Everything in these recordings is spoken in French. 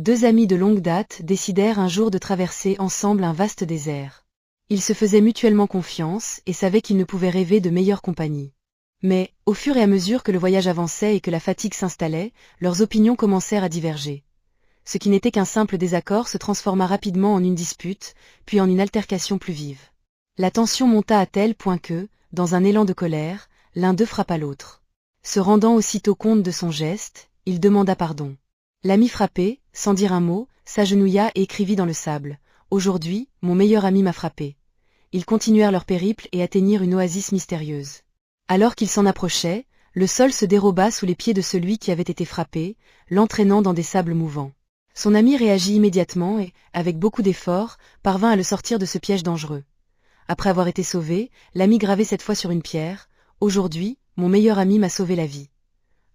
Deux amis de longue date décidèrent un jour de traverser ensemble un vaste désert. Ils se faisaient mutuellement confiance et savaient qu'ils ne pouvaient rêver de meilleure compagnie. Mais, au fur et à mesure que le voyage avançait et que la fatigue s'installait, leurs opinions commencèrent à diverger. Ce qui n'était qu'un simple désaccord se transforma rapidement en une dispute, puis en une altercation plus vive. La tension monta à tel point que, dans un élan de colère, l'un d'eux frappa l'autre. Se rendant aussitôt compte de son geste, il demanda pardon. L'ami frappé, sans dire un mot, s'agenouilla et écrivit dans le sable « Aujourd'hui, mon meilleur ami m'a frappé ». Ils continuèrent leur périple et atteignirent une oasis mystérieuse. Alors qu'ils s'en approchaient, le sol se déroba sous les pieds de celui qui avait été frappé, l'entraînant dans des sables mouvants. Son ami réagit immédiatement et, avec beaucoup d'efforts, parvint à le sortir de ce piège dangereux. Après avoir été sauvé, l'ami gravait cette fois sur une pierre « Aujourd'hui, mon meilleur ami m'a sauvé la vie ».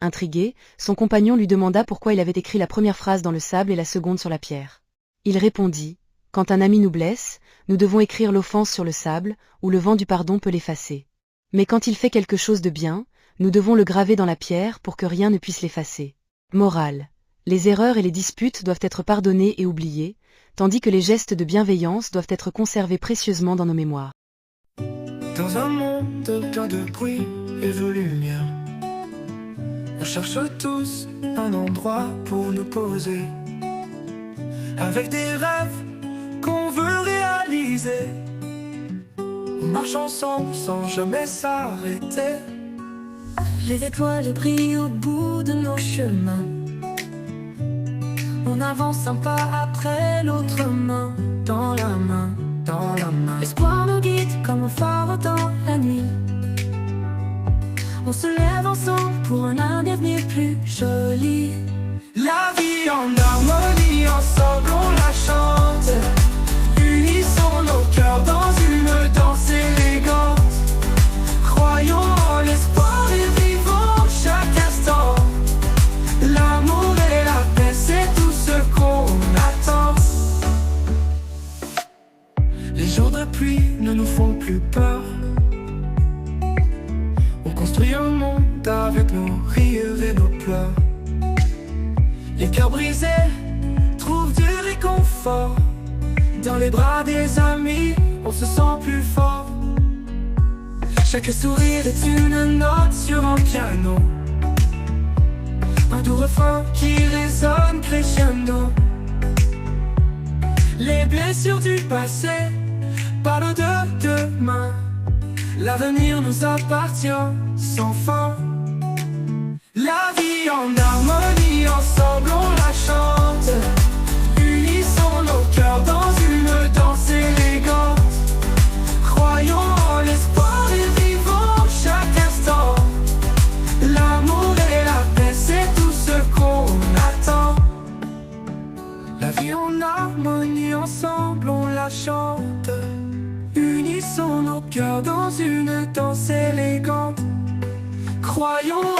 Intrigué, son compagnon lui demanda pourquoi il avait écrit la première phrase dans le sable et la seconde sur la pierre. Il répondit « Quand un ami nous blesse, nous devons écrire l'offense sur le sable, où le vent du pardon peut l'effacer. Mais quand il fait quelque chose de bien, nous devons le graver dans la pierre pour que rien ne puisse l'effacer. » Morale. Les erreurs et les disputes doivent être pardonnées et oubliées, tandis que les gestes de bienveillance doivent être conservés précieusement dans nos mémoires. Dans un monde plein de bruit et de lumière, on cherche tous un endroit pour nous poser, avec des rêves qu'on veut réaliser. On marche ensemble sans jamais s'arrêter. Les étoiles brillent au bout de nos chemins. On avance un pas après l'autre, main dans la main, dans la main. L'espoir nous guide comme un phare dans la nuit. On se lève ensemble pour un avenir plus joli. La vie en harmonie, ensemble on la chante. Unissons nos cœurs dans une danse élégante. Croyons en l'espoir et vivons chaque instant. L'amour et la paix, c'est tout ce qu'on attend. Les jours de pluie ne nous font plus peur. On construit un monde avec nos rires et nos pleurs. Les cœurs brisés trouvent du réconfort. Dans les bras des amis, on se sent plus fort. Chaque sourire est une note sur un piano, un doux refrain qui résonne crescendo. Les blessures du passé parlent de demain. L'avenir nous appartient sans fin. La vie en harmonie, ensemble on la chante. Unissons nos cœurs dans une danse élégante. Croyons en l'espoir et vivons chaque instant. L'amour et la paix, c'est tout ce qu'on attend. La vie en harmonie, ensemble on la chante. Unissons nos cœurs dans une danse élégante. Croyons